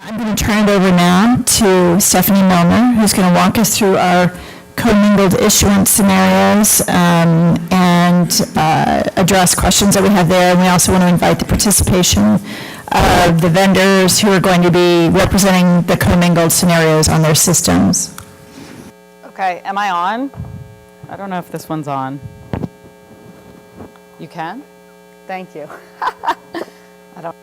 I'm going to turn it over now to Stephanie Milner, who's going to walk us through our commingled issuance scenarios and address questions that we have there. And we also want to invite the participation of the vendors who are going to be representing the commingled scenarios on their systems. Okay, am I on? I don't know if this one's on. You can? Thank you. I don't.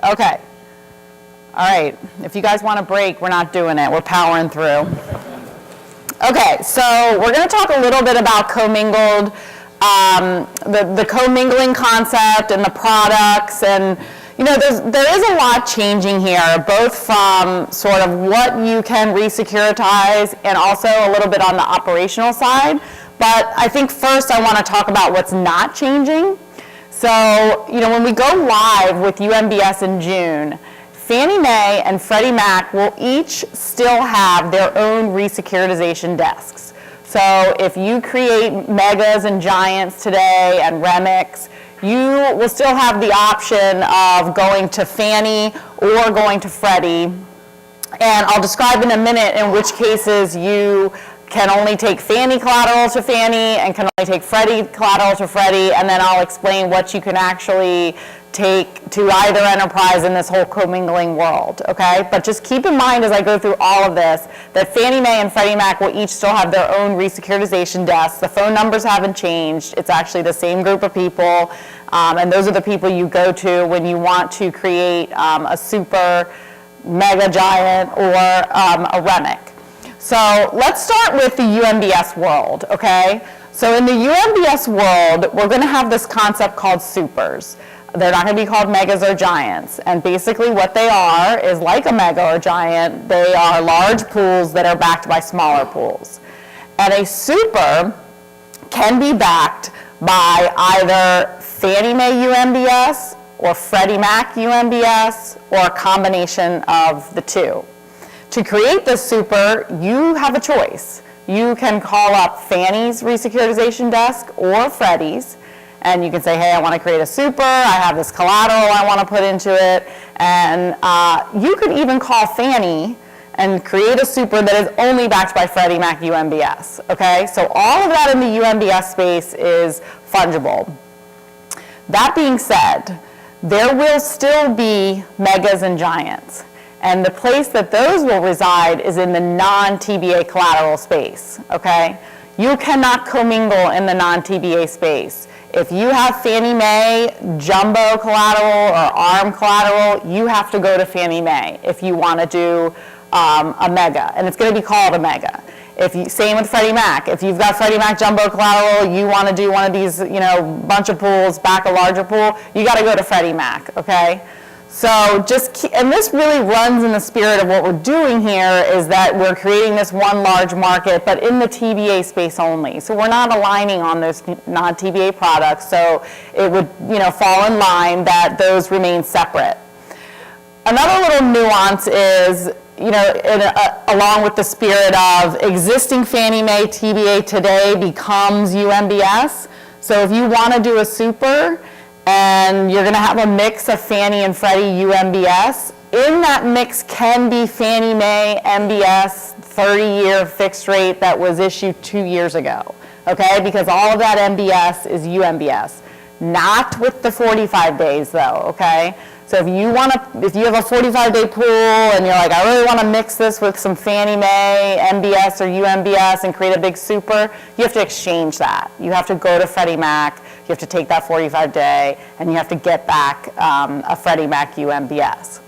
Okay. All right. If you guys want a break, we're not doing it. We're powering through. Okay, so we're going to talk a little bit about commingled, the commingling concept and the products, and you know, there is a lot changing here, both from sort of what you can resecuritize and also a little bit on the operational side. But I think first I want to talk about what's not changing. So, you know, when we go live with UMBS in June, Fannie Mae and Freddie Mac will each still have their own resecuritization desks. So if you create megas and giants today and REMICs, you will still have the option of going to Fannie or going to Freddie. And I'll describe in a minute in which cases you can only take Fannie collateral to Fannie and can only take Freddie collateral to Freddie, and then I'll explain what you can actually take to either enterprise in this whole commingling world, okay? But just keep in mind as I go through all of this that Fannie Mae and Freddie Mac will each still have their own resecuritization desks. The phone numbers haven't changed. It's actually the same group of people, and those are the people you go to when you want to create a super mega giant or a REMIC. So let's start with the UMBS world, okay? So in the UMBS world, we're going to have this concept called supers. They're not going to be called megas or giants. And basically what they are is like a mega or giant. They are large pools that are backed by smaller pools. And a super can be backed by either Fannie Mae UMBS or Freddie Mac UMBS or a combination of the two. To create this super, you have a choice. You can call up Fannie's resecuritization desk or Freddie's, and you can say, hey, I want to create a super, I have this collateral I want to put into it, and you could even call Fannie and create a super that is only backed by Freddie Mac UMBS, okay? So all of that in the UMBS space is fungible. That being said, there will still be megas and giants. And the place that those will reside is in the non-TBA collateral space, okay? You cannot commingle in the non-TBA space. If you have Fannie Mae jumbo collateral or ARM collateral, you have to go to Fannie Mae if you want to do a mega, and it's going to be called a mega. Same with Freddie Mac. If you've got Freddie Mac jumbo collateral, you want to do one of these, you know, bunch of pools, back a larger pool, you got to go to Freddie Mac, okay? So and this really runs in the spirit of what we're doing here is that we're creating this one large market, but in the TBA space only. So we're not aligning on those non-TBA products, so it would, you know, fall in line that those remain separate. Another little nuance is, you know, along with the spirit of existing Fannie Mae TBA today becomes UMBS. So if you want to do a super, and you're going to have a mix of Fannie and Freddie UMBS. In that mix can be Fannie Mae MBS 30-year fixed rate that was issued 2 years ago, okay? Because all of that MBS is UMBS, not with the 45 days though, okay? So if you have a 45-day pool and you're like, I really want to mix this with some Fannie Mae MBS or UMBS and create a big super, you have to exchange that. You have to go to Freddie Mac. You have to take that 45-day, and you have to get back a Freddie Mac UMBS.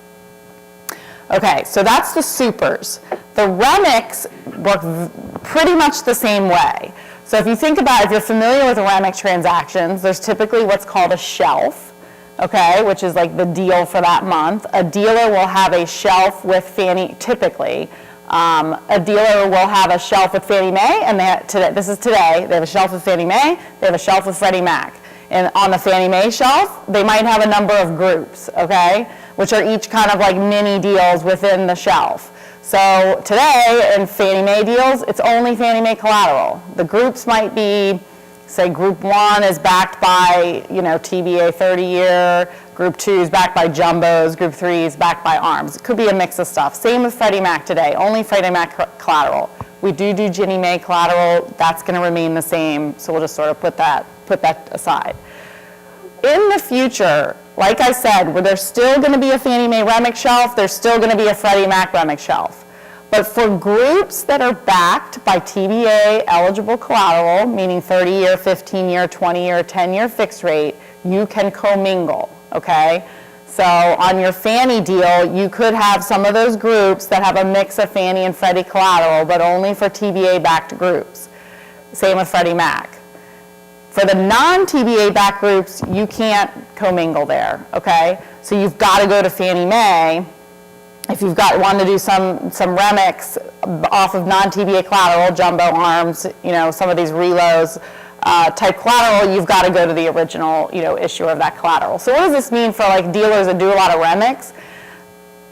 Okay, so that's the supers. The REMICs work pretty much the same way. So if you think about it, if you're familiar with REMIC transactions, there's typically what's called a shelf, okay, which is like the deal for that month. A dealer will have a shelf with Fannie, typically. A dealer will have a shelf with Fannie Mae, and this is today, they have a shelf with Fannie Mae, they have a shelf with Freddie Mac. And on the Fannie Mae shelf, they might have a number of groups, okay, which are each kind of like mini deals within the shelf. So today, in Fannie Mae deals, it's only Fannie Mae collateral. The groups might be, say, Group 1 is backed by, TBA 30-year, Group 2 is backed by jumbos, Group 3 is backed by ARMs. It could be a mix of stuff. Same with Freddie Mac today, only Freddie Mac collateral. We do Ginnie Mae collateral, that's going to remain the same, so we'll just sort of put that aside. In the future, like I said, where there's still going to be a Fannie Mae REMIC shelf, there's still going to be a Freddie Mac REMIC shelf. But for groups that are backed by TBA eligible collateral, meaning 30-year, 15-year, 20-year, 10-year fixed rate, you can commingle, okay? So on your Fannie deal, you could have some of those groups that have a mix of Fannie and Freddie collateral, but only for TBA-backed groups. Same with Freddie Mac. For the non-TBA backed groups, you can't commingle there, okay? So you've got to go to Fannie Mae. If you've wanted to do some REMICs off of non-TBA collateral, jumbo ARMs, some of these relos type collateral, you've got to go to the original, issuer of that collateral. So what does this mean for like dealers that do a lot of REMICs?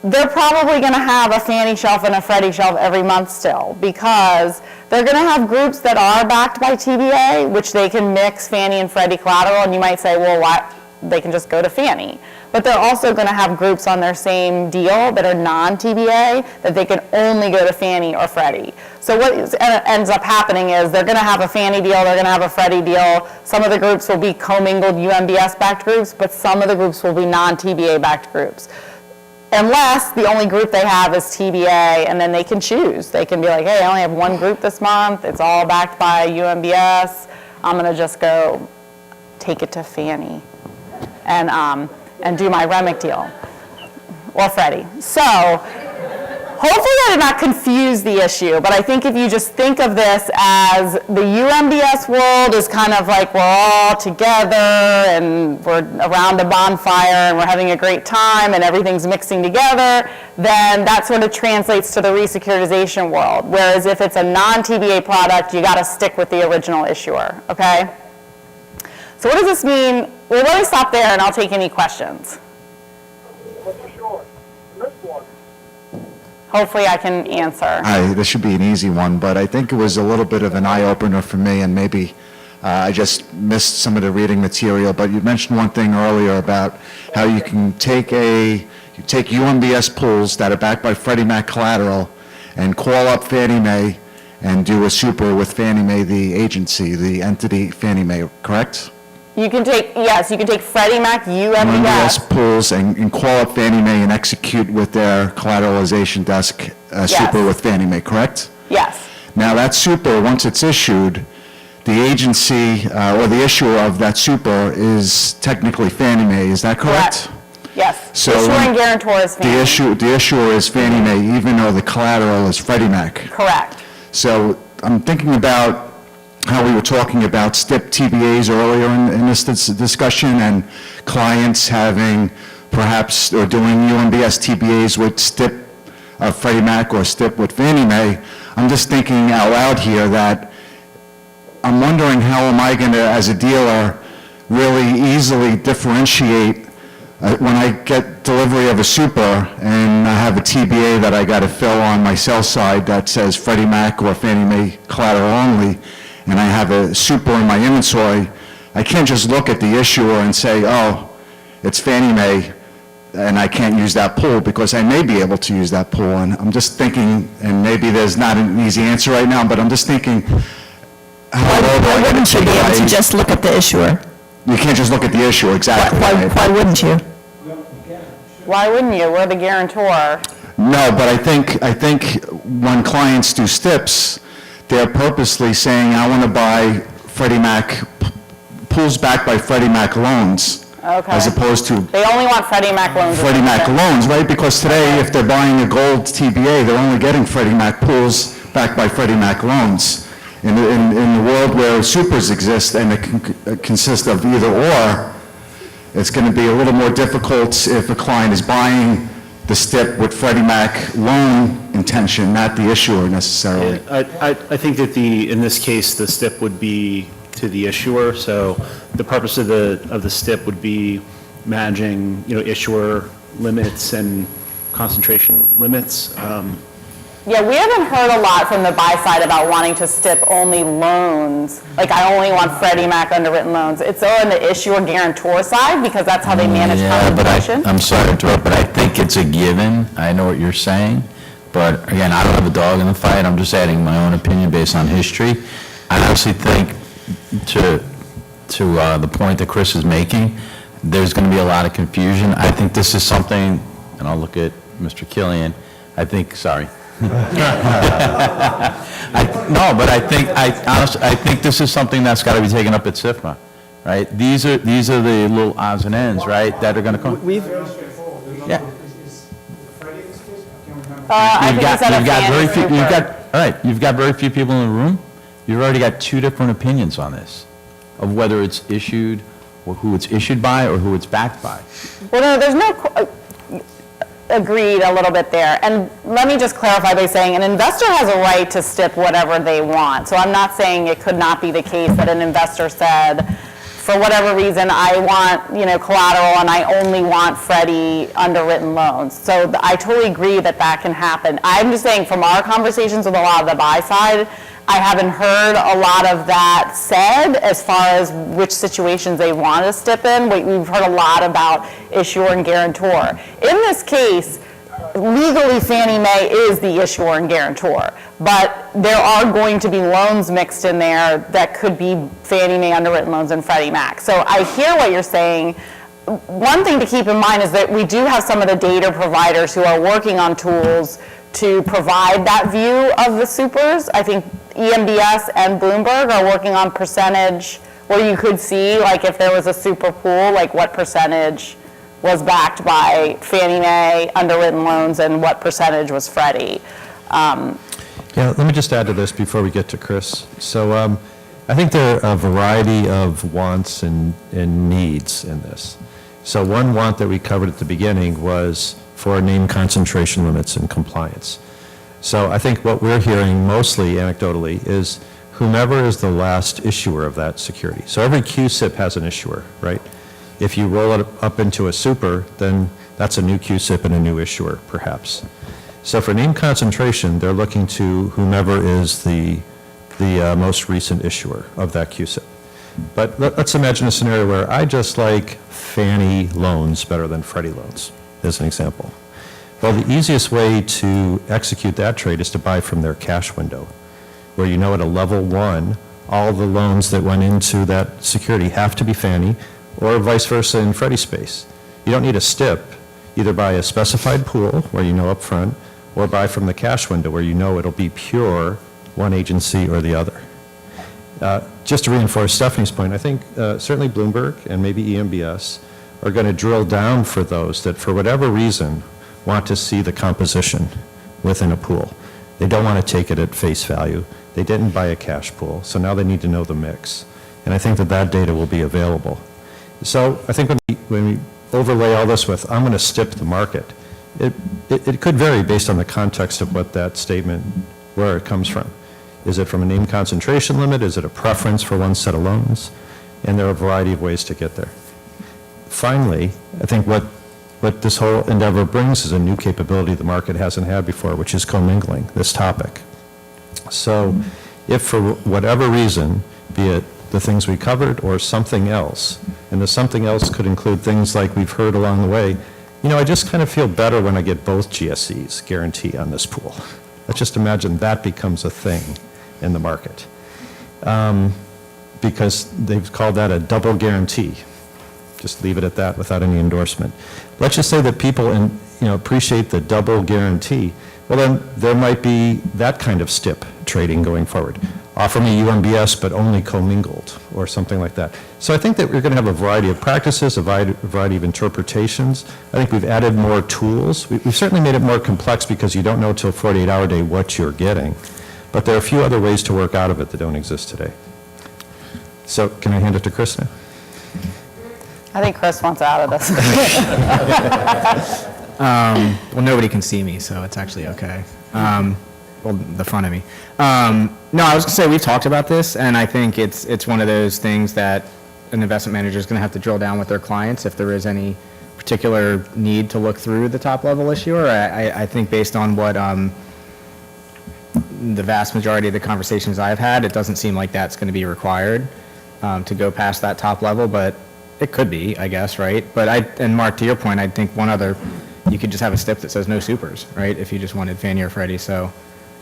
They're probably going to have a Fannie shelf and a Freddie shelf every month still, because they're going to have groups that are backed by TBA, which they can mix Fannie and Freddie collateral, and you might say, well, why? They can just go to Fannie. But they're also going to have groups on their same deal that are non-TBA that they can only go to Fannie or Freddie. So what ends up happening is they're going to have a Fannie deal, they're going to have a Freddie deal. Some of the groups will be commingled UMBS-backed groups, but some of the groups will be non-TBA-backed groups. Unless the only group they have is TBA, and then they can choose. They can be like, hey, I only have one group this month. It's all backed by UMBS. I'm going to just go take it to Fannie and do my REMIC deal, or Freddie. So hopefully I did not confuse the issue, but I think if you just think of this as the UMBS world is kind of like we're all together and we're around a bonfire and we're having a great time and everything's mixing together, then that sort of translates to the resecuritization world. Whereas if it's a non-TBA product, you got to stick with the original issuer, okay? So what does this mean? Well, let me stop there and I'll take any questions. Hopefully I can answer. Hi, this should be an easy one, but I think it was a little bit of an eye-opener for me, and maybe I just missed some of the reading material, but you mentioned one thing earlier about how you can take UMBS pools that are backed by Freddie Mac collateral and call up Fannie Mae and do a super with Fannie Mae, the agency, the entity Fannie Mae, correct? You can take, yes, you can take Freddie Mac UMBS pools and call up Fannie Mae and execute with their collateralization desk super with Fannie Mae, correct? Yes. Now that super, once it's issued, the agency or the issuer of that super is technically Fannie Mae, is that correct? Yes. So issuer and guarantor is Fannie. The issuer is Fannie Mae, even though the collateral is Freddie Mac. Correct. So I'm thinking about how we were talking about STIP TBAs earlier in this discussion, and clients having perhaps or doing UMBS TBAs with STIP Freddie Mac or STIP with Fannie Mae. I'm just thinking out loud here that I'm wondering how am I going to, as a dealer, really easily differentiate when I get delivery of a super and I have a TBA that I got to fill on my sell side that says Freddie Mac or Fannie Mae collateral only, and I have a super in my inventory, I can't just look at the issuer and say, oh, it's Fannie Mae, and I can't use that pool, because I may be able to use that pool. And I'm just thinking, and maybe there's not an easy answer right now, but I'm just thinking, Why wouldn't you be able to just look at the issuer? You can't just look at the issuer, exactly. Why wouldn't you? Why wouldn't you? We're the guarantor. No, but I think when clients do STIPs, they're purposely saying, I want to buy Freddie Mac, pools backed by Freddie Mac loans, Okay. as opposed to They only want Freddie Mac loans. Freddie Mac loans, right? Because today, if they're buying a gold TBA, they're only getting Freddie Mac pools backed by Freddie Mac loans. In the world where supers exist and it consists of either or, it's going to be a little more difficult if a client is buying the STIP with Freddie Mac loan intention, not the issuer necessarily. I think that in this case, the STIP would be to the issuer. So the purpose of the STIP would be managing, issuer limits and concentration limits. Yeah, we haven't heard a lot from the buy side about wanting to stip only loans. Like, I only want Freddie Mac underwritten loans. It's on the issuer guarantor side because that's how they manage Yeah, but compensation. I'm sorry to interrupt, but I think it's a given. I know what you're saying, but again, I don't have a dog in the fight. I'm just adding my own opinion based on history. I honestly think, to the point that Chris is making, there's going to be a lot of confusion. I think this is something, and I'll look at Mr. Killian. I think, sorry. No, but I think this is something that's got to be taken up at SIFMA, right? These are the little odds and ends, right, that are going to come. Yeah. I think he said a Fannie Super. All right, you've got very few people in the room. You've already got two different opinions on this, of whether it's issued, or who it's issued by, or who it's backed by. Well, no, there's no, agreed a little bit there. And let me just clarify by saying an investor has a right to stip whatever they want. So I'm not saying it could not be the case that an investor said, for whatever reason, I want, collateral and I only want Freddie underwritten loans. So I totally agree that that can happen. I'm just saying from our conversations with a lot of the buy side, I haven't heard a lot of that said as far as which situations they want to stip in. We've heard a lot about issuer and guarantor. In this case, legally Fannie Mae is the issuer and guarantor, but there are going to be loans mixed in there that could be Fannie Mae underwritten loans and Freddie Mac. So I hear what you're saying. One thing to keep in mind is that we do have some of the data providers who are working on tools to provide that view of the supers. I think EMBS and Bloomberg are working on percentage where you could see, like, if there was a super pool, like what percentage was backed by Fannie Mae underwritten loans and what percentage was Freddie. Yeah, let me just add to this before we get to Chris. So I think there are a variety of wants and needs in this. So one want that we covered at the beginning was for name concentration limits and compliance. So I think what we're hearing mostly anecdotally is whomever is the last issuer of that security. So every QSIP has an issuer, right? If you roll it up into a super, then that's a new QSIP and a new issuer, perhaps. So for name concentration, they're looking to whomever is the most recent issuer of that QSIP. But let's imagine a scenario where I just like Fannie loans better than Freddie loans, as an example. Well, the easiest way to execute that trade is to buy from their cash window, where you know at a level one, all the loans that went into that security have to be Fannie, or vice versa in Freddie space. You don't need a stip. Either buy a specified pool, where you know up front, or buy from the cash window, where you know it'll be pure one agency or the other. Just to reinforce Stephanie's point, I think certainly Bloomberg and maybe EMBS are going to drill down for those that, for whatever reason, want to see the composition within a pool. They don't want to take it at face value. They didn't buy a cash pool, so now they need to know the mix. And I think that data will be available. So I think when we overlay all this with, I'm going to stip the market, it could vary based on the context of what that statement, where it comes from. Is it from a name concentration limit? Is it a preference for one set of loans? And there are a variety of ways to get there. Finally, I think what this whole endeavor brings is a new capability the market hasn't had before, which is commingling, this topic. So if for whatever reason, be it the things we covered or something else, and the something else could include things like we've heard along the way, I just kind of feel better when I get both GSEs guarantee on this pool. Let's just imagine that becomes a thing in the market. Because they've called that a double guarantee. Just leave it at that without any endorsement. Let's just say that people appreciate the double guarantee. Well, then there might be that kind of stip trading going forward. Offer me UMBS, but only commingled, or something like that. So I think that we're going to have a variety of practices, a variety of interpretations. I think we've added more tools. We've certainly made it more complex because you don't know till 48-hour day what you're getting. But there are a few other ways to work out of it that don't exist today. So can I hand it to Chris now? I think Chris wants out of this. Well, nobody can see me, so it's actually okay. Well, the front of me. No, I was going to say, we've talked about this, and I think it's one of those things that an investment manager is going to have to drill down with their clients if there is any particular need to look through the top-level issuer. I think based on what the vast majority of the conversations I've had, it doesn't seem like that's going to be required to go past that top level, but it could be, I guess, right? But and Mark, to your point, I think you could just have a STIP that says no supers, right? If you just wanted Fannie or Freddie, so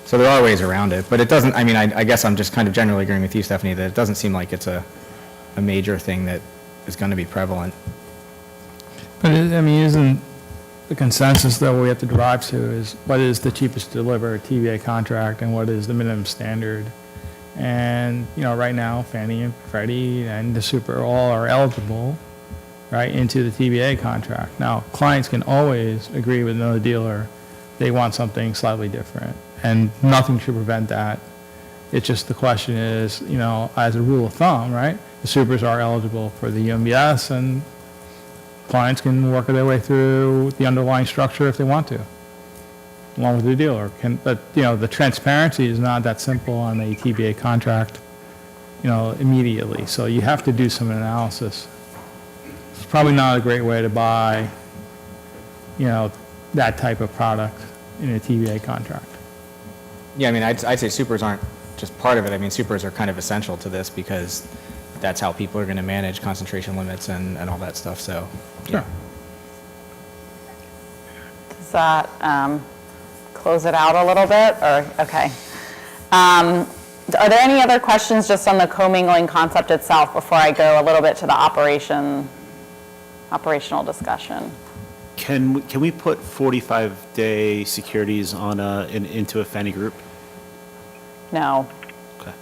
there are ways around it. But it doesn't, I mean, I guess I'm just kind of generally agreeing with you, Stephanie, that it doesn't seem like it's a major thing that is going to be prevalent. But I mean, isn't the consensus that we have to drive to is what is the cheapest to deliver TBA contract and what is the minimum standard? And, right now, Fannie and Freddie and the super all are eligible, right, into the TBA contract. Now, clients can always agree with another dealer they want something slightly different, and nothing should prevent that. It's just the question is, as a rule of thumb, right, the supers are eligible for the UMBS, and clients can work their way through the underlying structure if they want to, along with the dealer. But the transparency is not that simple on a TBA contract, immediately. So you have to do some analysis. It's probably not a great way to buy, that type of product in a TBA contract. Yeah, I mean, I'd say supers aren't just part of it. I mean, supers are kind of essential to this because that's how people are going to manage concentration limits and all that stuff, so. Sure. Does that close it out a little bit, or, okay. Are there any other questions just on the commingling concept itself before I go a little bit to the operational discussion? Can we put 45-day securities on into a Fannie group? No. Okay.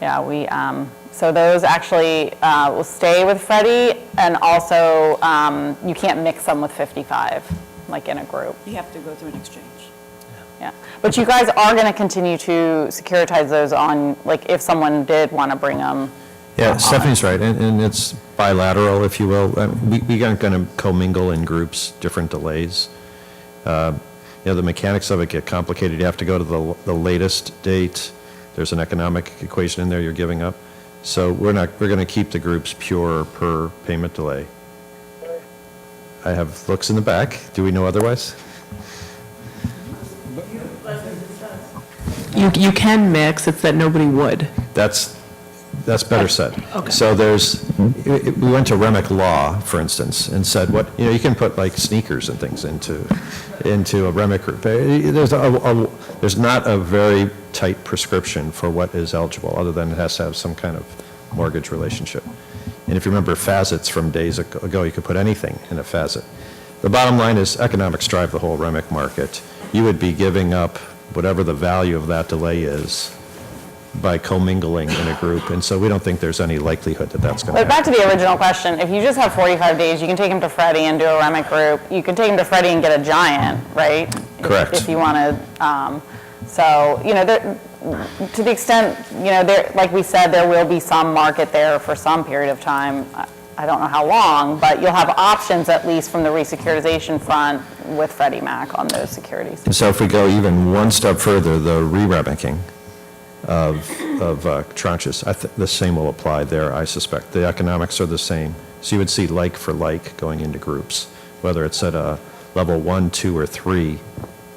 Yeah, so those actually will stay with Freddie, and also you can't mix them with 55, like in a group. You have to go through an exchange. Yeah, but you guys are going to continue to securitize those on, like, if someone did want to bring them. Yeah, Stephanie's right, and it's bilateral, if you will. We aren't going to commingle in groups, different delays. The mechanics of it get complicated. You have to go to the latest date. There's an economic equation in there you're giving up. So we're going to keep the groups pure per payment delay. I have looks in the back. Do we know otherwise? You can mix, it's that nobody would. That's better said. Okay. So we went to REMIC law, for instance, and said you can put like sneakers and things into a REMIC group. There's not a very tight prescription for what is eligible, other than it has to have some kind of mortgage relationship. And if you remember facets from days ago, you could put anything in a facet. The bottom line is economics drive the whole REMIC market. You would be giving up whatever the value of that delay is by commingling in a group, and so we don't think there's any likelihood that that's going to happen. But back to the original question, if you just have 45 days, you can take them to Freddie and do a REMIC group. You can take them to Freddie and get a giant, right? Correct. If you want to. So, to the extent, like we said, there will be some market there for some period of time. I don't know how long, but you'll have options, at least from the resecuritization front, with Freddie Mac on those securities. And so if we go even one step further, the re-REMICing of tranches, the same will apply there, I suspect. The economics are the same. So you would see like for like going into groups, whether it's at a level 1, 2, or 3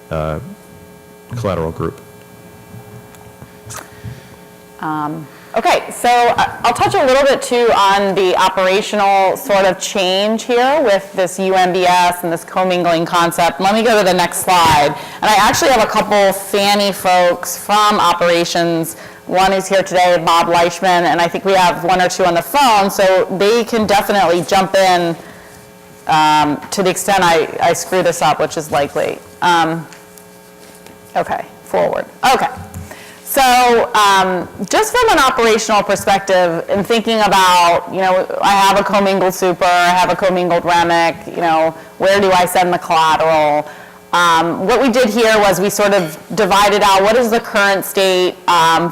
collateral group. Okay, so I'll touch a little bit too on the operational sort of change here with this UMBS and this commingling concept. Let me go to the next slide. And I actually have a couple Fannie folks from operations. One is here today, Bob Leichman, and I think we have one or two on the phone, so they can definitely jump in to the extent I screw this up, which is likely. Okay, forward. Okay. So just from an operational perspective, in thinking about, I have a commingled super, I have a commingled REMIC, where do I send the collateral? What we did here was we sort of divided out what is the current state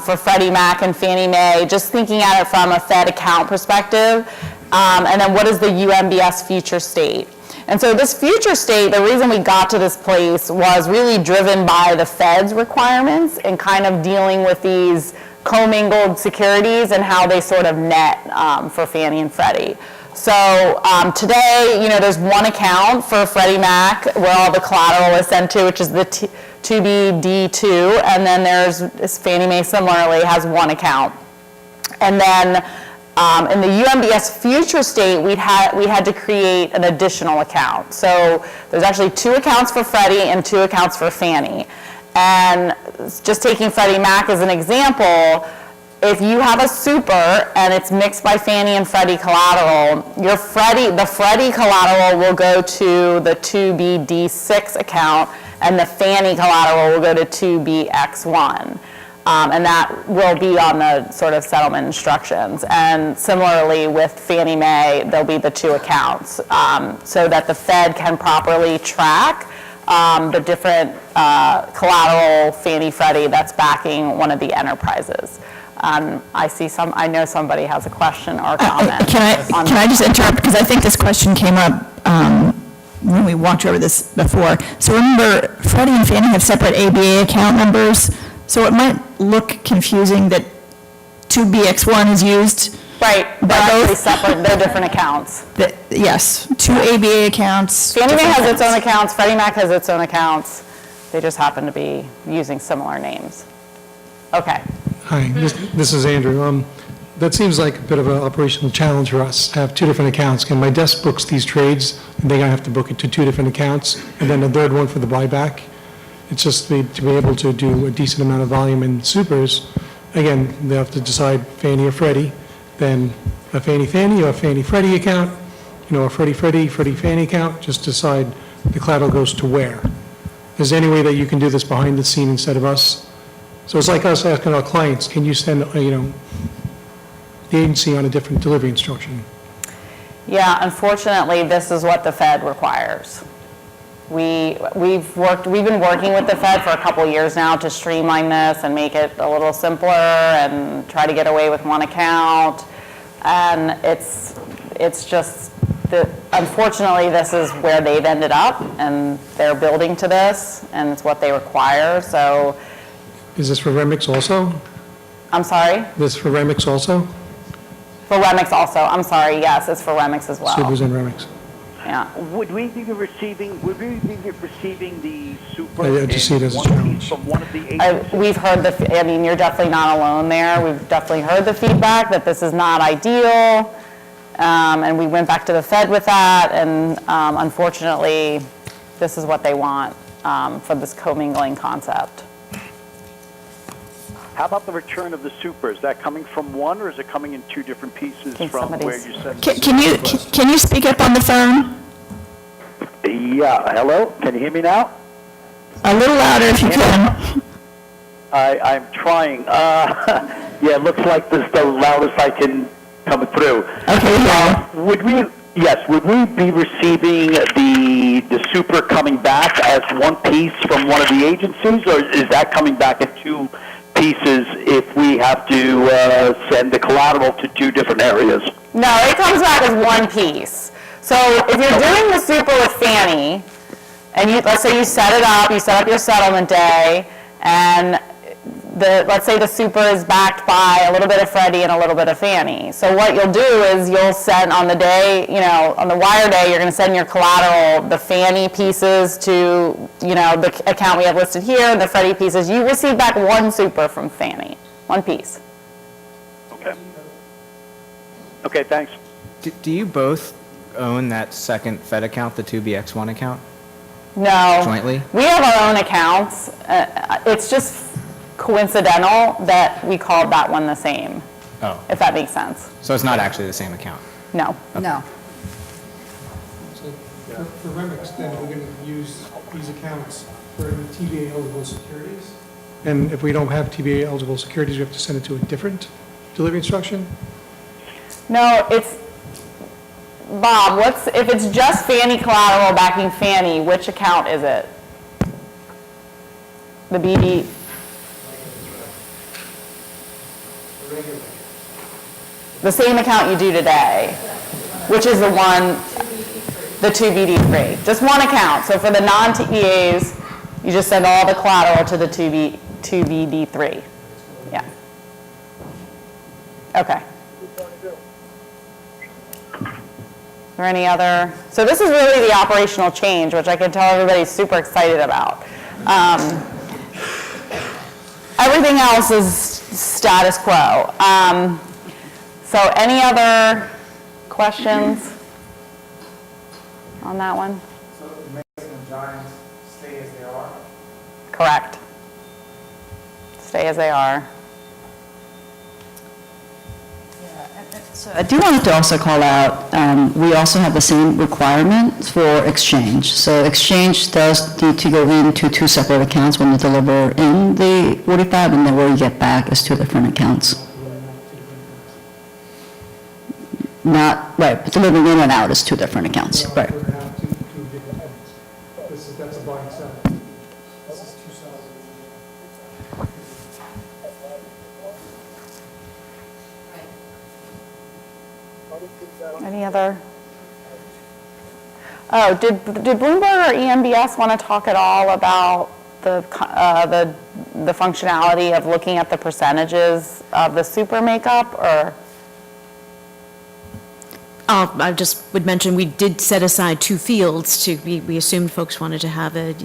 for Freddie Mac and Fannie Mae, just thinking at it from a Fed account perspective, and then what is the UMBS future state. And so this future state, the reason we got to this place was really driven by the Fed's requirements and kind of dealing with these commingled securities and how they sort of net for Fannie and Freddie. So today, there's one account for Freddie Mac where all the collateral is sent to, which is the 2BD2, and then there's Fannie Mae similarly has one account. And then in the UMBS future state, we had to create an additional account. So there's actually 2 accounts for Freddie and 2 accounts for Fannie. And just taking Freddie Mac as an example, if you have a super and it's mixed by Fannie and Freddie collateral, the Freddie collateral will go to the 2BD6 account, and the Fannie collateral will go to 2BX1. And that will be on the sort of settlement instructions. And similarly with Fannie Mae, there'll be the 2 accounts so that the Fed can properly track the different collateral Fannie Freddie that's backing one of the enterprises. I know somebody has a question or comment. Can I just interrupt, because I think this question came up when we walked over this before. So remember, Freddie and Fannie have separate ABA account numbers, so it might look confusing that 2BX1 is used. Right, they're actually separate, they're different accounts. Yes, 2 ABA accounts. Fannie Mae has its own accounts, Freddie Mac has its own accounts. They just happen to be using similar names. Okay. Hi, this is Andrew. That seems like a bit of an operational challenge for us. I have 2 different accounts, and my desk books these trades, and they're going to have to book it to 2 different accounts, and then a third one for the buyback. It's just to be able to do a decent amount of volume in supers. Again, they have to decide Fannie or Freddie, then a Fannie or a Fannie Freddie account, a Freddie Fannie account, just decide the collateral goes to where. Is there any way that you can do this behind the scene instead of us? So it's like us asking our clients, can you send, the agency on a different delivery instruction? Yeah, unfortunately, this is what the Fed requires. We've been working with the Fed for a couple years now to streamline this and make it a little simpler and try to get away with one account. And it's just that, unfortunately, this is where they've ended up, and they're building to this, and it's what they require. So, Is this for Remix also? I'm sorry? This for Remix also? For Remix also. I'm sorry. Yes, it's for Remix as well. Supers and Remix. Yeah. Would we be receiving the super I just see it as a in one challenge. piece from one of the agencies? We've heard you're definitely not alone there. We've definitely heard the feedback that this is not ideal. And we went back to the Fed with that, and unfortunately, this is what they want for this commingling concept. How about the return of the super? Is that coming from one, or is it coming in 2 different pieces from where you send? Can you speak up on the phone? Yeah, hello? Can you hear me now? A little louder if you can. I'm trying. Yeah, it looks like this is the loudest I can come through. Okay, Would we be receiving the super coming back as one piece from one of the agencies, or is that coming back in 2 pieces if we have to send the collateral to 2 different areas? No, it comes back as one piece. So if you're doing the super with Fannie, and let's say you set up your settlement day, and let's say the super is backed by a little bit of Freddie and a little bit of Fannie. So what you'll do is you'll send on the day, on the wire day, you're going to send your collateral, the Fannie pieces to, the account we have listed here, and the Freddie pieces. You receive back one super from Fannie, one piece. Okay. Okay, thanks. Do you both own that second Fed account, the 2BX1 account? No. Jointly? We have our own accounts. It's just coincidental that we called that one the same, Oh, if that makes sense. so it's not actually the same account? No. No. So for Remix, then we're going to use these accounts for TBA eligible securities? And if we don't have TBA eligible securities, we have to send it to a different delivery instruction? No, it's, Bob, if it's just Fannie collateral backing Fannie, which account is it? The BD? The same account you do today, which is the 2BD3. Just one account. So for the non-TBAs, you just send all the collateral to the 2BD3. Yeah. Okay. Is there any other? So this is really the operational change, which I can tell everybody's super excited about. everything else is status quo. So any other questions on that one? So the Mason and Giants stay as they are? Correct. Stay as they are. So I do want to also call out, we also have the same requirement for exchange. So exchange does need to go into two separate accounts when you deliver in the 45, and then where you get back is two different accounts. Not, right, but delivering in and out is two different accounts. Right. We're going to have two different entities. That's a buy and sell. This is two sellers. Any other? Oh, did Bloomberg or EMBS want to talk at all about the functionality of looking at the percentages of the super makeup, or? I just would mention, we did set aside two fields we assumed folks wanted to have a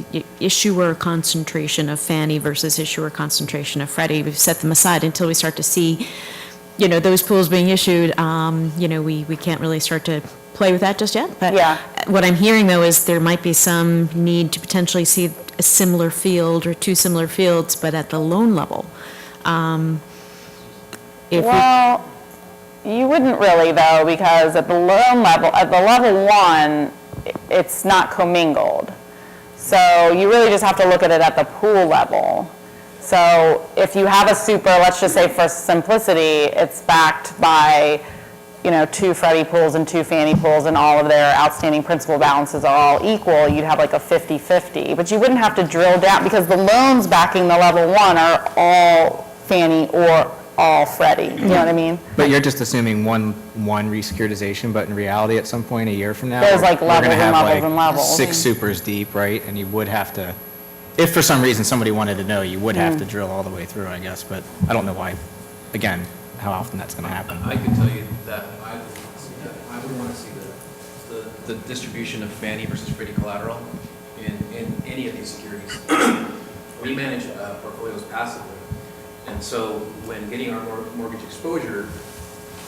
issuer concentration of Fannie versus issuer concentration of Freddie. We've set them aside until we start to see, those pools being issued. We can't really start to play with that just yet. But Yeah. what I'm hearing, though, is there might be some need to potentially see a similar field or two similar fields, but at the loan level. Well, you wouldn't really, though, because at the loan level, at the level one, it's not commingled. So you really just have to look at it at the pool level. So if you have a super, let's just say for simplicity, it's backed by, two Freddie pools and two Fannie pools, and all of their outstanding principal balances are all equal, you'd have like a 50-50. But you wouldn't have to drill down, because the loans backing the level one are all Fannie or all Freddie, you know what I mean? But you're just assuming one re-securitization, but in reality, at some point a year from now, There's, like, we're levels gonna and have, levels like, and levels. 6 supers deep, right? And you would have to, if for some reason somebody wanted to know, you would have to drill all the way through, I guess, but I don't know why, again, how often that's gonna happen. I can tell you that I would want to see the distribution of Fannie versus Freddie collateral in any of these securities. We manage portfolios passively, and so when getting our mortgage exposure,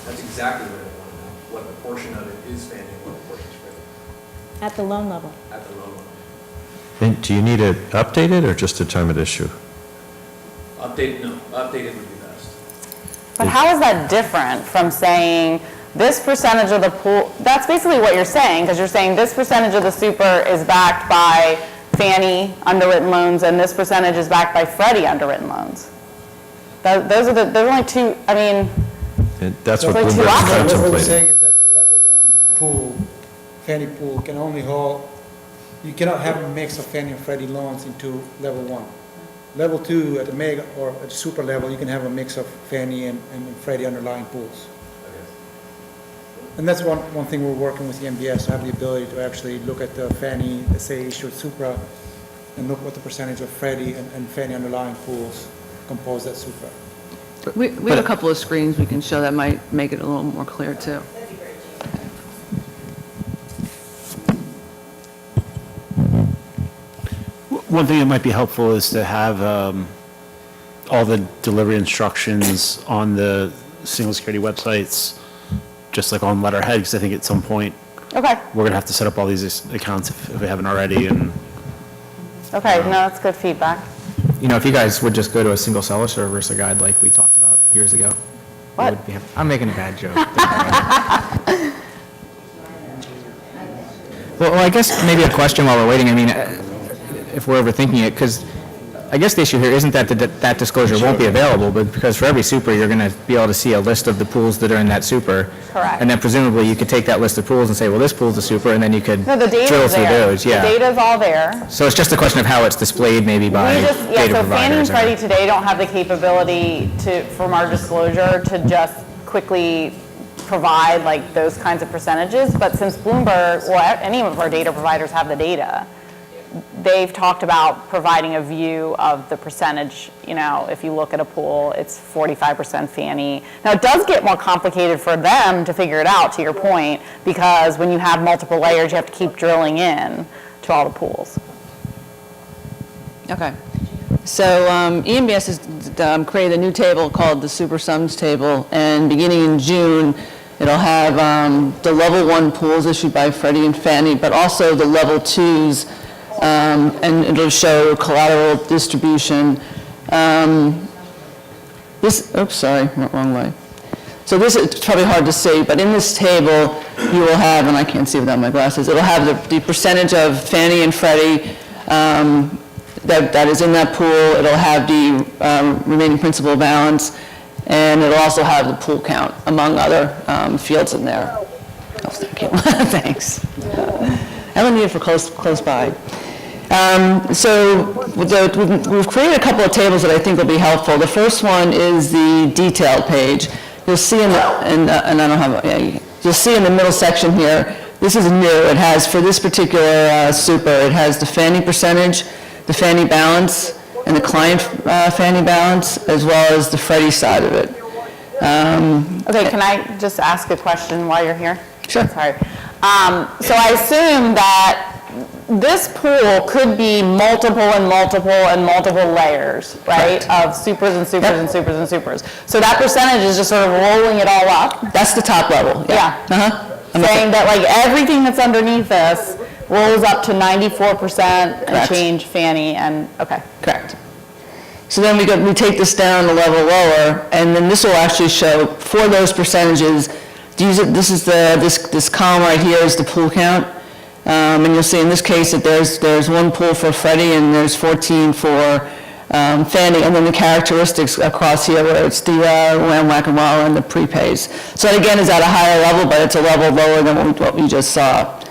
that's exactly what I want to know, what proportion of it is Fannie and what proportion is Freddie At the loan level. at the loan level. And do you need it updated or just a term at issue? Updated would be best. But how is that different from saying this percentage of the pool? That's basically what you're saying, because you're saying this percentage of the super is backed by Fannie underwritten loans, and this percentage is backed by Freddie underwritten loans. Those are only two, I mean, And that's what Those are two Bloomberg options. What we're contemplated. saying is that the level one pool, Fannie pool, can only hold, you cannot have a mix of Fannie and Freddie loans into level one. Level two, at the mega or at the super level, you can have a mix of Fannie and Freddie underlying pools. And that's one thing we're working with the MBS, to have the ability to actually look at the Fannie, let's say issued Supra, and look what the percentage of Freddie and Fannie underlying pools compose that Supra. We have a couple of screens we can show that might make it a little more clear, too. One thing that might be helpful is to have all the delivery instructions on the single security websites, just like on letterhead, because I think at some point, okay, we're going to have to set up all these accounts if we haven't already, and okay, no, that's good feedback. If you guys would just go to a single seller service, a guide like we talked about years ago. What? I'm making a bad joke. Well, I guess maybe a question while we're waiting. I mean, if we're overthinking it, because I guess the issue here isn't that that disclosure won't be available, but because for every super, you're going to be able to see a list of the pools that are in that super. Correct. And then presumably you could take that list of pools and say, well, this pool's a super, and then you could No, the drill data's through there. those. The Yeah. data's all there. So it's just a question of how it's displayed maybe by So data Fannie and providers. Freddie today don't have the capability from our disclosure to just quickly provide like those kinds of percentages, but since Bloomberg, or any of our data providers have the data, they've talked about providing a view of the percentage. If you look at a pool, it's 45% Fannie. Now, it does get more complicated for them to figure it out, to your point, because when you have multiple layers, you have to keep drilling in to all the pools. Okay. So EMBS has created a new table called the Super Sums Table, and beginning in June, it'll have the level 1 pools issued by Freddie and Fannie, but also the level 2s, and it'll show collateral distribution. Oops, sorry, wrong way. So this is probably hard to see, but in this table, you will have, and I can't see without my glasses, it'll have the percentage of Fannie and Freddie that is in that pool. It'll have the remaining principal balance, and it'll also have the pool count, among other fields in there. Oh, thank you. Thanks. I don't need it for close by. So we've created a couple of tables that I think will be helpful. The first one is the detailed page. You'll see in the, and I don't have, you'll see in the middle section here, this is new. It has, for this particular super, it has the Fannie percentage, the Fannie balance, and the client Fannie balance, as well as the Freddie side of it. Okay, can I just ask a question while you're here? Sure. Sorry. So I assume that this pool could be multiple and multiple and multiple layers, right? Correct. Of supers and supers and supers and supers. So that percentage is just sort of rolling it all up? That's the top level. Yeah. Uh-huh. Saying that like everything that's underneath this rolls up to 94% and Correct. change Fannie and, okay. Correct. So then we take this down a level lower, and then this will actually show for those percentages. This is this column right here is the pool count, and you'll see in this case that there's one pool for Freddie and there's 14 for Fannie, and then the characteristics across here where it's the wham, whack, and wow, and the prepays. So that again is at a higher level, but it's a level lower than what we just saw.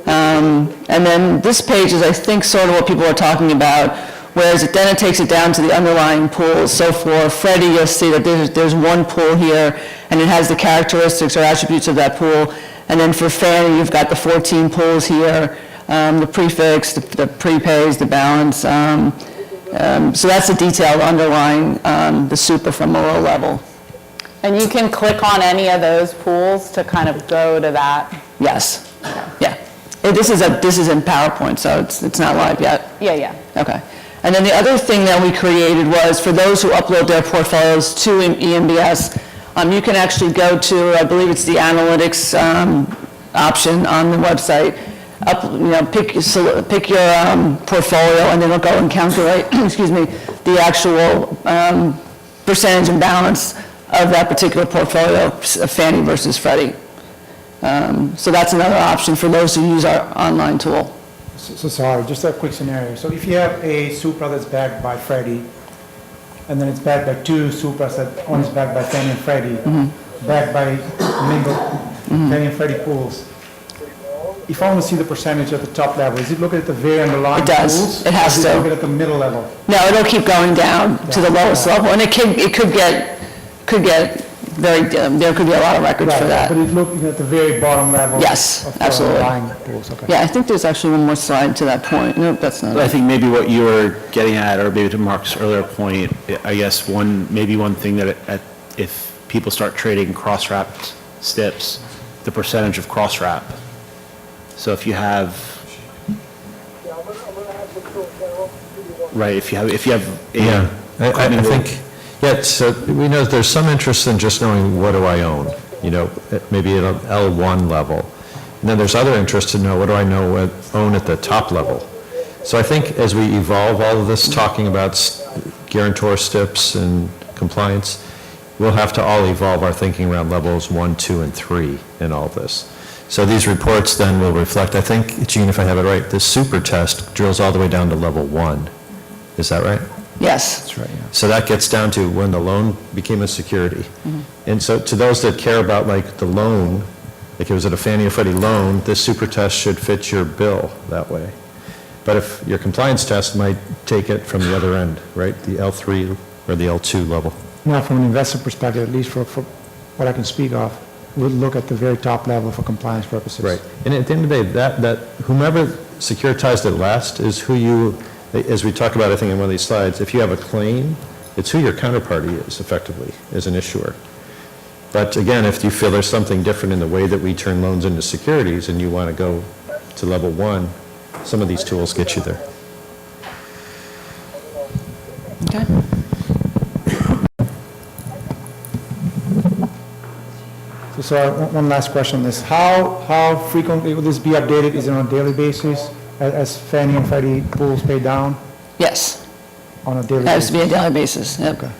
And then this page is, I think, sort of what people are talking about, whereas then it takes it down to the underlying pools. So for Freddie, you'll see that there's one pool here, and it has the characteristics or attributes of that pool. And then for Fannie, you've got the 14 pools here, the prefix, the prepays, the balance. So that's the detailed underlying the super from a low level. And you can click on any of those pools to kind of go to that? Yes. Yeah. This is in PowerPoint, so it's not live yet. Yeah. Okay. And then the other thing that we created was for those who upload their portfolios to EMBS, you can actually go to, I believe it's the analytics option on the website. Pick your portfolio, and then it'll go and calculate, excuse me, the actual percentage and balance of that particular portfolio, Fannie versus Freddie. So that's another option for those who use our online tool. So sorry, just a quick scenario. So if you have a Supra that's backed by Freddie, and then it's backed by two Supras that one is backed by Fannie and Freddie, backed by mingled Fannie and Freddie pools. If I want to see the percentage at the top level, is it looking at the very underlying It does. pools? It has or is to. it looking at the middle level? No, it'll keep going down to the lowest level, and it could get very, there could be a lot of records for that. But it's looking at the very bottom level. Yes, of the absolutely. underlying pools, okay. Yeah, I think there's actually one more slide to that point. Nope, that's not But I it. think maybe what you were getting at, or maybe to Mark's earlier point, I guess one thing that if people start trading cross-wrapped STIPs, the percentage of cross-wrap. So if you have, right, if you have Yeah, I think, yeah, so we know there's some interest in just knowing what do I own, maybe at an L1 level. And then there's other interest to know what do I own at the top level. So I think as we evolve all of this, talking about guarantor STIPs and compliance, we'll have to all evolve our thinking around levels 1, 2, and 3 in all this. So these reports then will reflect, I think, Gene, if I have it right, this super test drills all the way down to level 1. Is that right? Yes. That's right, yeah. So that gets down to when the loan became a security. And so to those that care about like the loan, like it was at a Fannie or Freddie loan, this super test should fit your bill that way. But if your compliance test might take it from the other end, right? The L3 or the L2 level. Now, from an investor perspective, at least for what I can speak of, we'll look at the very top level for compliance purposes. Right. And at the end of the day, that whomever securitized it last is who you, as we talked about, I think in one of these slides, if you have a claim, it's who your counterparty is effectively as an issuer. But again, if you feel there's something different in the way that we turn loans into securities and you want to go to level 1, some of these tools get you there. Okay. So one last question on this. How frequently will this be updated? Is it on a daily basis as Fannie and Freddie pools pay down Yes, on a daily it has to basis? be a daily basis, yep. Okay.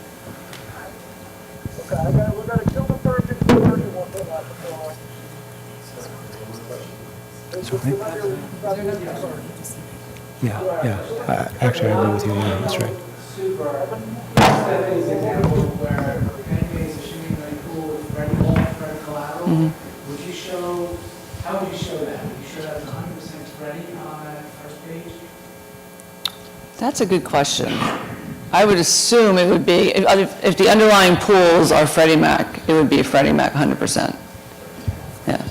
Yeah. Actually, I agree with you, yeah, that's right. Would you show, how would you show that? Would you show that as 100% Freddie on that first page? That's a good question. I would assume it would be, if the underlying pools are Freddie Mac, it would be Freddie Mac 100%. Yeah.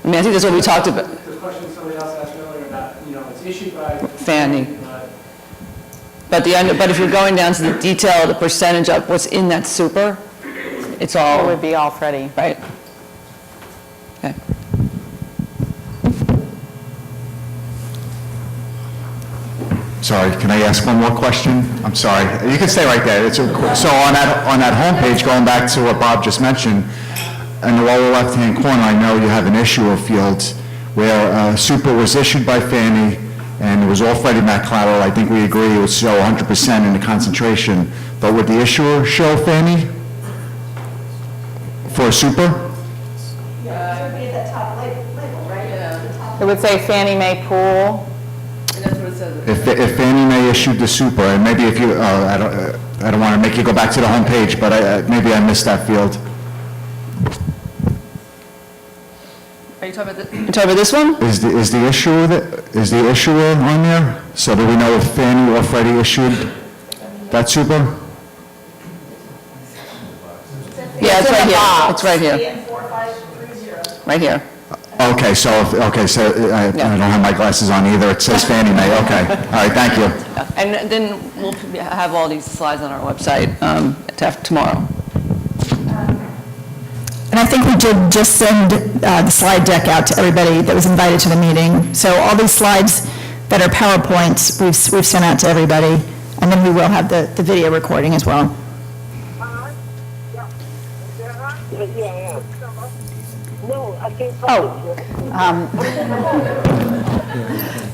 I mean, I think that's what we talked about. The question somebody else asked earlier about, it's issued by Fannie. But if you're going down to the detail, the percentage of what's in that super, it's all. It would be all Freddie. Right. Okay. Sorry, can I ask one more question? I'm sorry. You can stay right there. So on that homepage, going back to what Bob just mentioned, in the lower left-hand corner, I know you have an issuer field where super was issued by Fannie, and it was all Freddie Mac collateral. I think we agree it would show 100% in the concentration. But would the issuer show Fannie for a super? It would say Fannie Mae pool. If Fannie Mae issued the super, and maybe if you, I don't want to make you go back to the homepage, but maybe I missed that field. Are you talking about this one? Is the issuer on there? So do we know if Fannie or Freddie issued that super? Yeah, it's right here. It's right here. Right here. Okay, so I don't have my glasses on either. It says Fannie Mae. Okay. All right, thank you. And then we'll have all these slides on our website tomorrow. And I think we did just send the slide deck out to everybody that was invited to the meeting. So all these slides that are PowerPoints, we've sent out to everybody, and then we will have the video recording as well.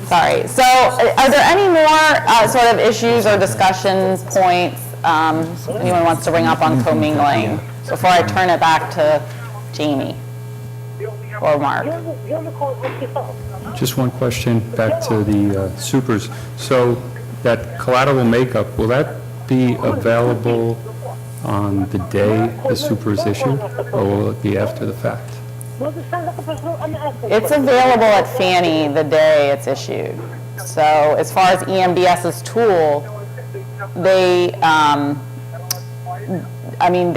Sorry. So are there any more sort of issues or discussions, points anyone wants to bring up on commingling before I turn it back to Jamie or Mark? Just one question back to the supers. So that collateral makeup, will that be available on the day the super is issued, or will it be after the fact? It's available at Fannie the day it's issued. So as far as EMBS's tool, they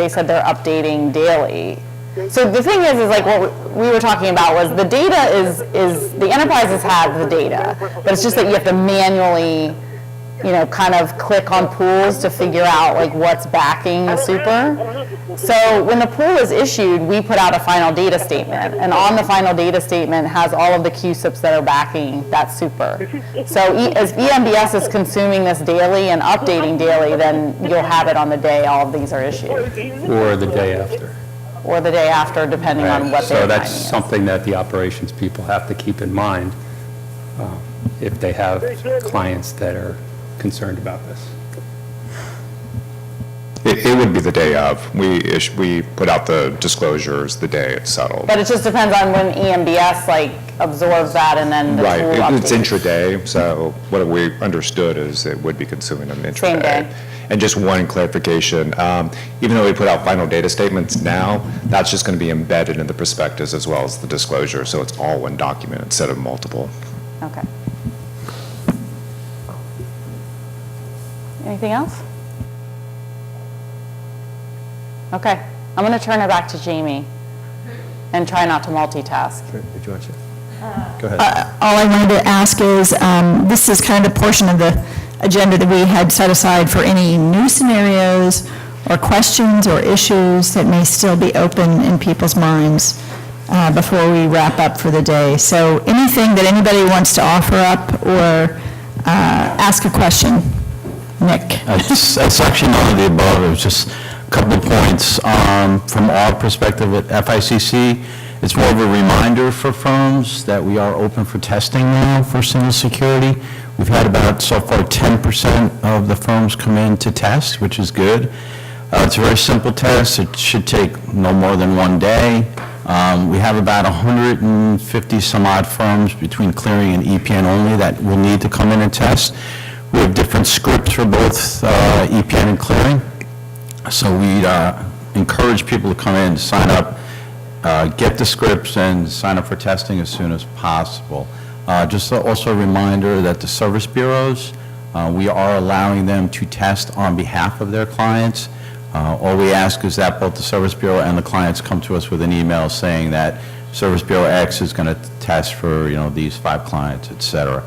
said they're updating daily. So the thing is like what we were talking about was the data is the enterprises have the data, but it's just that you have to manually, kind of click on pools to figure out like what's backing the super. So when the pool is issued, we put out a final data statement, and on the final data statement has all of the QSIPs that are backing that super. So as EMBS is consuming this daily and updating daily, then you'll have it on the day all of these are issued. Or the day after? Or the day after, depending on what they're So that's finding. something that the operations people have to keep in mind if they have clients that are concerned about this. It would be the day of. We put out the disclosures the day it's settled. But it just depends on when EMBS absorbs that and then the Right, tool it's updates. intraday, so what we understood is it would be consuming them intraday. Same day. And just one clarification, even though we put out final data statements now, that's just going to be embedded in the prospectus as well as the disclosure, so it's all one document instead of multiple. Okay. Anything else? Okay, I'm going to turn it back to Jamie and try not to multitask. Did you want to? Go ahead. All I wanted to ask is, this is kind of the portion of the agenda that we had set aside for any new scenarios or questions or issues that may still be open in people's minds before we wrap up for the day. So anything that anybody wants to offer up or ask a question. Nick? It's actually none of the above, it was just a couple of points. From our perspective at FICC, it's more of a reminder for firms that we are open for testing now for single security. We've had about, so far, 10% of the firms come in to test, which is good. It's a very simple test, it should take no more than 1 day. We have about 150 some odd firms between clearing and EPN only that will need to come in and test. We have different scripts for both EPN and clearing. So we'd encourage people to come in, sign up, get the scripts and sign up for testing as soon as possible. Just also a reminder that the service bureaus, we are allowing them to test on behalf of their clients. All we ask is that both the Service Bureau and the clients come to us with an email saying that Service Bureau X is going to test for, these 5 clients, et cetera.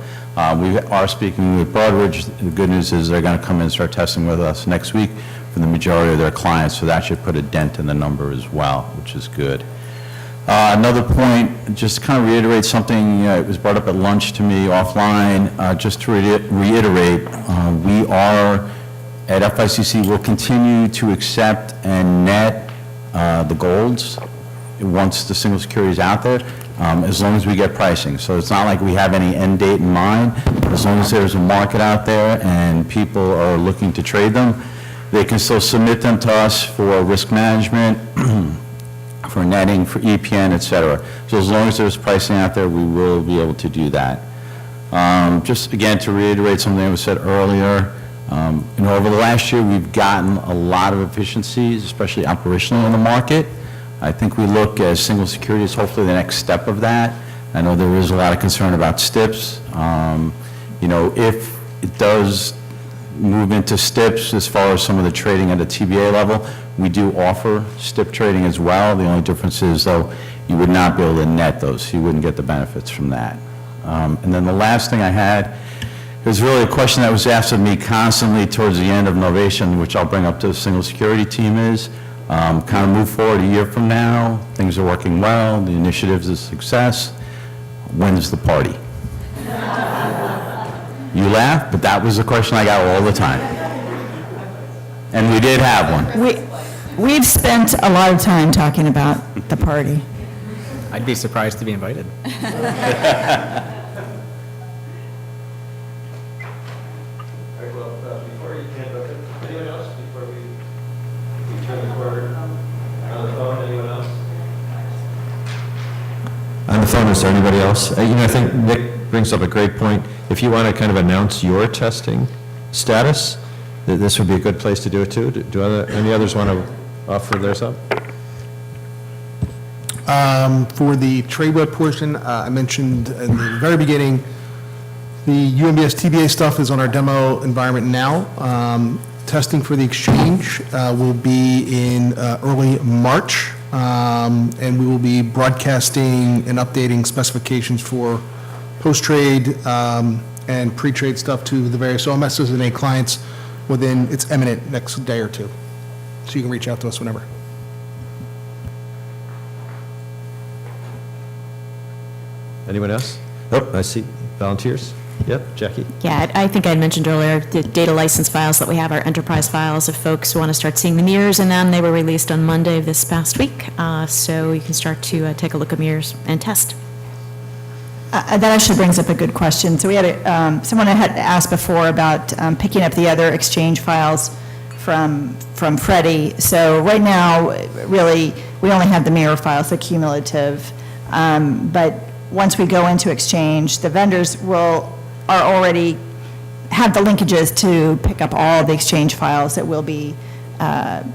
We are speaking with Broadridge. The good news is they're going to come in and start testing with us next week for the majority of their clients, so that should put a dent in the number as well, which is good. Another point, just to kind of reiterate something, it was brought up at lunch to me offline, just to reiterate, we are at FICC will continue to accept and net the golds once the single security is out there, as long as we get pricing. So it's not like we have any end date in mind. As long as there's a market out there and people are looking to trade them, they can still submit them to us for risk management, for netting, for EPN, et cetera. So as long as there's pricing out there, we will be able to do that. Just again, to reiterate something that was said earlier, over the last year, we've gotten a lot of efficiencies, especially operationally in the market. I think we look at single security as hopefully the next step of that. I know there is a lot of concern about STIPs. If it does move into STIPs as far as some of the trading at the TBA level, we do offer STIP trading as well. The only difference is, though, you would not be able to net those. You wouldn't get the benefits from that. And then the last thing I had is really a question that was asked of me constantly towards the end of Novation, which I'll bring up to the single security team is, kind of move forward a year from now, things are working well, the initiative's a success, when's the party? You laugh, but that was the question I got all the time. And we did have one. We've spent a lot of time talking about the party. I'd be surprised to be invited. Before you hand over, anyone else, before we turn the corner on the phone, anyone else? On the phone, is there anybody else? I think Nick brings up a great point. If you want to kind of announce your testing status, this would be a good place to do it too. Any others want to offer theirs up? For the trade web portion, I mentioned in the very beginning, the UMBS TBA stuff is on our demo environment now. Testing for the exchange will be in early March, and we will be broadcasting and updating specifications for post-trade and pre-trade stuff to the various OMSs and A clients within its imminent next day or two. So you can reach out to us whenever. Anyone else? Oh, I see volunteers. Yep, Jackie. Yeah, I think I mentioned earlier, the data license files that we have are enterprise files if folks want to start seeing the mirrors in them. They were released on Monday of this past week, so you can start to take a look at mirrors and test. That actually brings up a good question. So we had someone had asked before about picking up the other exchange files from Freddie. So right now, really, we only have the mirror files, the cumulative. But once we go into exchange, the vendors are already have the linkages to pick up all the exchange files that we'll be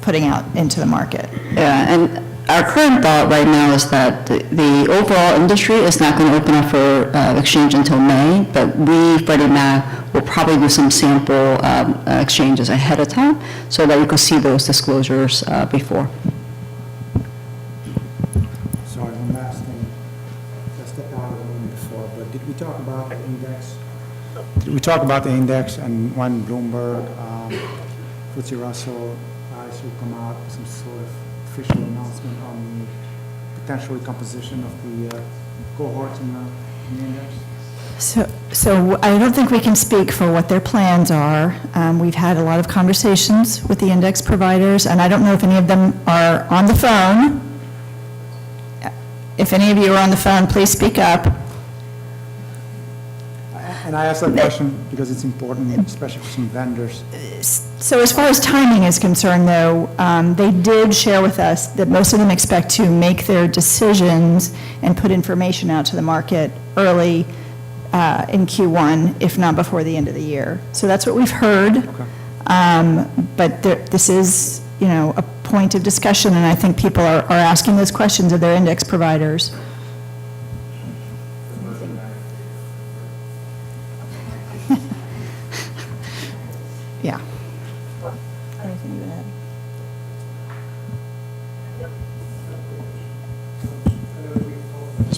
putting out into the market. Yeah, and our current thought right now is that the overall industry is not going to open up for exchange until May, but we, Freddie Mac, will probably do some sample exchanges ahead of time so that you can see those disclosures before. Sorry, one last thing. I stepped out of the room before, but did we talk about the index? Did we talk about the index and when Bloomberg, FTSE Russell, ICE will come out with some sort of official announcement on the potential recomposition of the cohorts in the index? So I don't think we can speak for what their plans are. We've had a lot of conversations with the index providers, and I don't know if any of them are on the phone. If any of you are on the phone, please speak up. And I asked that question because it's important, especially for some vendors. So as far as timing is concerned, though, they did share with us that most of them expect to make their decisions and put information out to the market early in Q1, if not before the end of the year. So that's what we've heard. But this is, a point of discussion, and I think people are asking those questions of their index providers. Yeah. Anything you would add?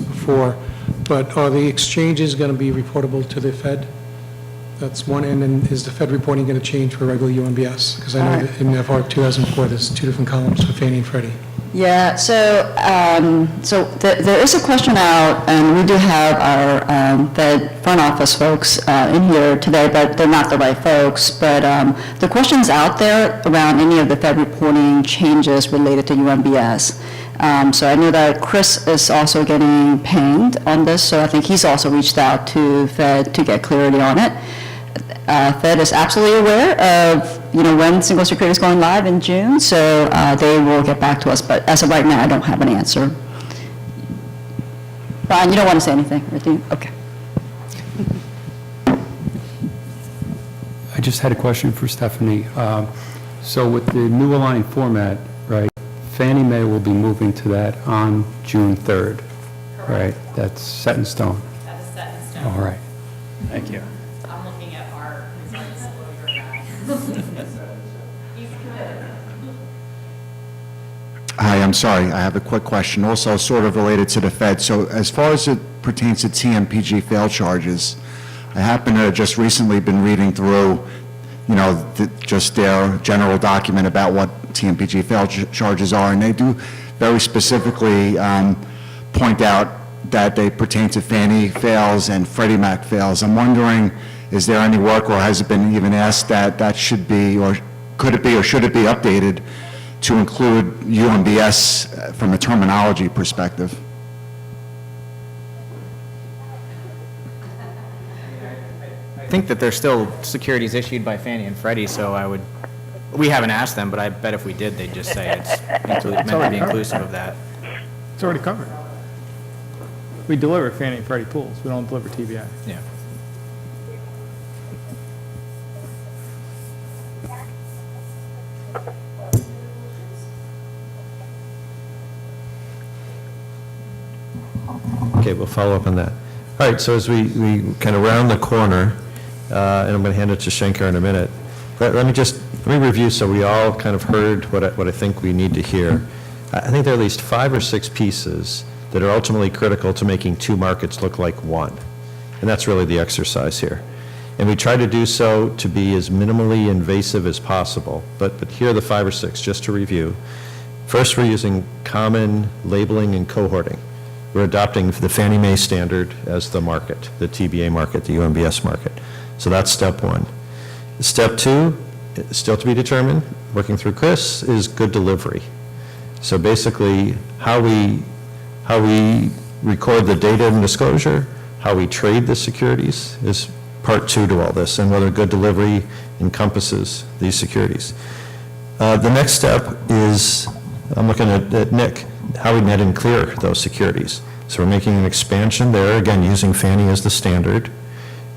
Before, but are the exchanges going to be reportable to the Fed? That's one end, and is the Fed reporting going to change for regular UMBS? Because I know that in FR 2004, there's two different columns for Fannie and Freddie. Yeah, so there is a question out, and we do have our Fed front office folks in here today, but they're not the right folks. But the question's out there around any of the Fed reporting changes related to UMBS. So I know that Chris is also getting pinged on this, so I think he's also reached out to Fed to get clarity on it. Fed is absolutely aware of, when single security is going live in June, so they will get back to us. But as of right now, I don't have an answer. Brian, you don't want to say anything, right? Do you? Okay. I just had a question for Stephanie. So with the new aligned format, right, Fannie Mae will be moving to that on June 3rd, right? That's set in stone. That is set in stone. All right. Thank you. I'm looking at our disclosure guy. He's committed. Hi, I'm sorry, I have a quick question, also sort of related to the Fed. So as far as it pertains to TMPG fail charges, I happen to have just recently been reading through, just their general document about what TMPG fail charges are, and they do very specifically point out that they pertain to Fannie fails and Freddie Mac fails. I'm wondering, is there any work, or has it been even asked that should be, or could it be, or should it be updated to include UMBS from a terminology perspective? I think that there's still securities issued by Fannie and Freddie, so we haven't asked them, but I bet if we did, they'd just say it's meant to be inclusive of that. It's already covered. We deliver Fannie and Freddie pools. We don't deliver TBI. Yeah. Okay, we'll follow up on that. All right, so as we kind of round the corner, and I'm going to hand it to Shankar in a minute, let me review so we all kind of heard what I think we need to hear. I think there are at least 5 or 6 pieces that are ultimately critical to making two markets look like one. And that's really the exercise here. And we try to do so to be as minimally invasive as possible. But here are the 5 or 6, just to review. First, we're using common labeling and cohorting. We're adopting the Fannie Mae standard as the market, the TBA market, the UMBS market. So that's step 1. Step 2, still to be determined, working through Chris, is good delivery. So basically, how we record the data and disclosure, how we trade the securities is part 2 to all this, and whether good delivery encompasses these securities. The next step is, I'm looking at Nick, how we net and clear those securities. So we're making an expansion there, again, using Fannie as the standard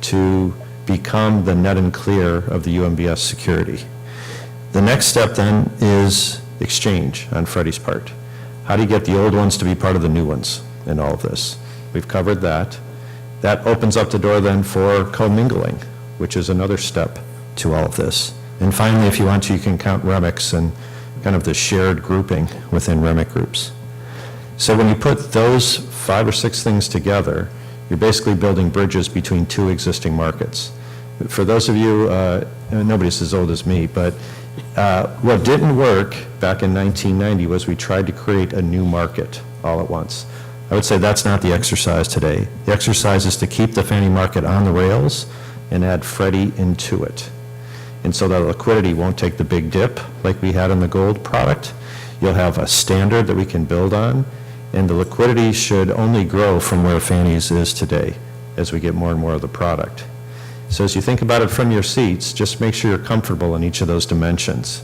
to become the net and clear of the UMBS security. The next step then is exchange on Freddie's part. How do you get the old ones to be part of the new ones in all of this? We've covered that. That opens up the door then for commingling, which is another step to all of this. And finally, if you want to, you can count REMICs and kind of the shared grouping within REMIC groups. So when you put those 5 or 6 things together, you're basically building bridges between 2 existing markets. For those of you, nobody's as old as me, but what didn't work back in 1990 was we tried to create a new market all at once. I would say that's not the exercise today. The exercise is to keep the Fannie market on the rails and add Freddie into it. And so that liquidity won't take the big dip like we had in the gold product. You'll have a standard that we can build on, and the liquidity should only grow from where Fannie's is today as we get more and more of the product. So as you think about it from your seats, just make sure you're comfortable in each of those dimensions.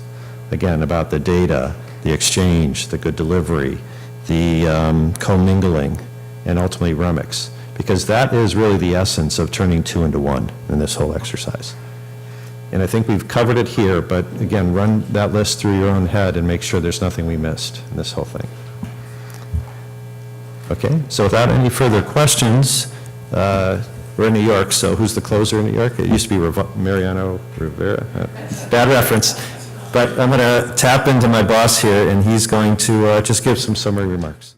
Again, about the data, the exchange, the good delivery, the commingling, and ultimately REMIX, because that is really the essence of turning two into one in this whole exercise. And I think we've covered it here, but again, run that list through your own head and make sure there's nothing we missed in this whole thing. Okay, so without any further questions, we're in New York, so who's the closer in New York? It used to be Mariano Rivera. Bad reference. But I'm going to tap into my boss here, and he's going to just give some summary remarks.